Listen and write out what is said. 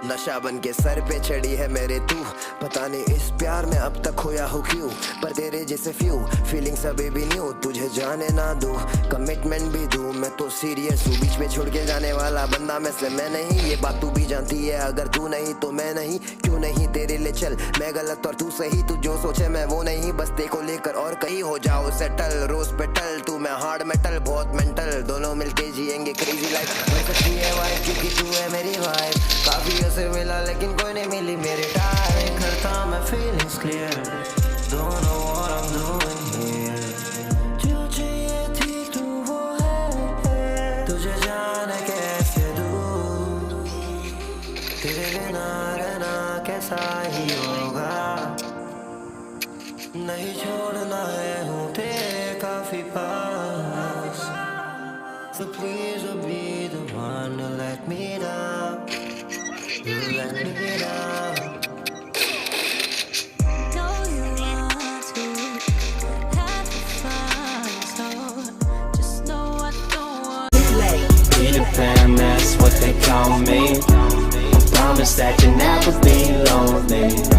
नशा बन के सर पे चढ़ी है मेरे तू, पता नहीं इस प्यार में अब तक खोया हो क्यों, पर तेरे जैसे फ्यू फीलिंग्स अभी भी न्यू, तुझे जाने ना दूं कमिटमेंट भी दूं, मैं तो सीरियस हूँ, बीच में छोड़ के जाने वाला बंदा में से मैं नहीं, ये बात तू भी जानती है, अगर तू नहीं तो मैं नहीं, क्यों नहीं तेरे लिए चल, मैं गलत और तू सही, तू जो सोचे मैं वो नहीं, बस देखो लेकर और कहीं हो जाओ सेटल, रोज पेटल तू मैं हार्ड मेटल, बहुत मेंटल, दोनों मिलके जिएंगे क्रेजी लाइफ, हो सकती है वाइफ क्योंकि तू है मेरी वाइफ, काफी से मिला लेकिन कोई नहीं मिली मेरे टाइम, करता मैं feelings clear, don't know what I'm doing here, जो चाहिए थी तू वो है, तुझे जाने कैसे दूँ, तेरे बिना रहना कैसा ही होगा, नहीं छोड़ना है हूँ तेरे काफी पास, so please don't be the one to let me down, let me down. Know you want to have fun, so just know I don't want Peter Pan, that's what they call me. I promise that you'll never be lonely.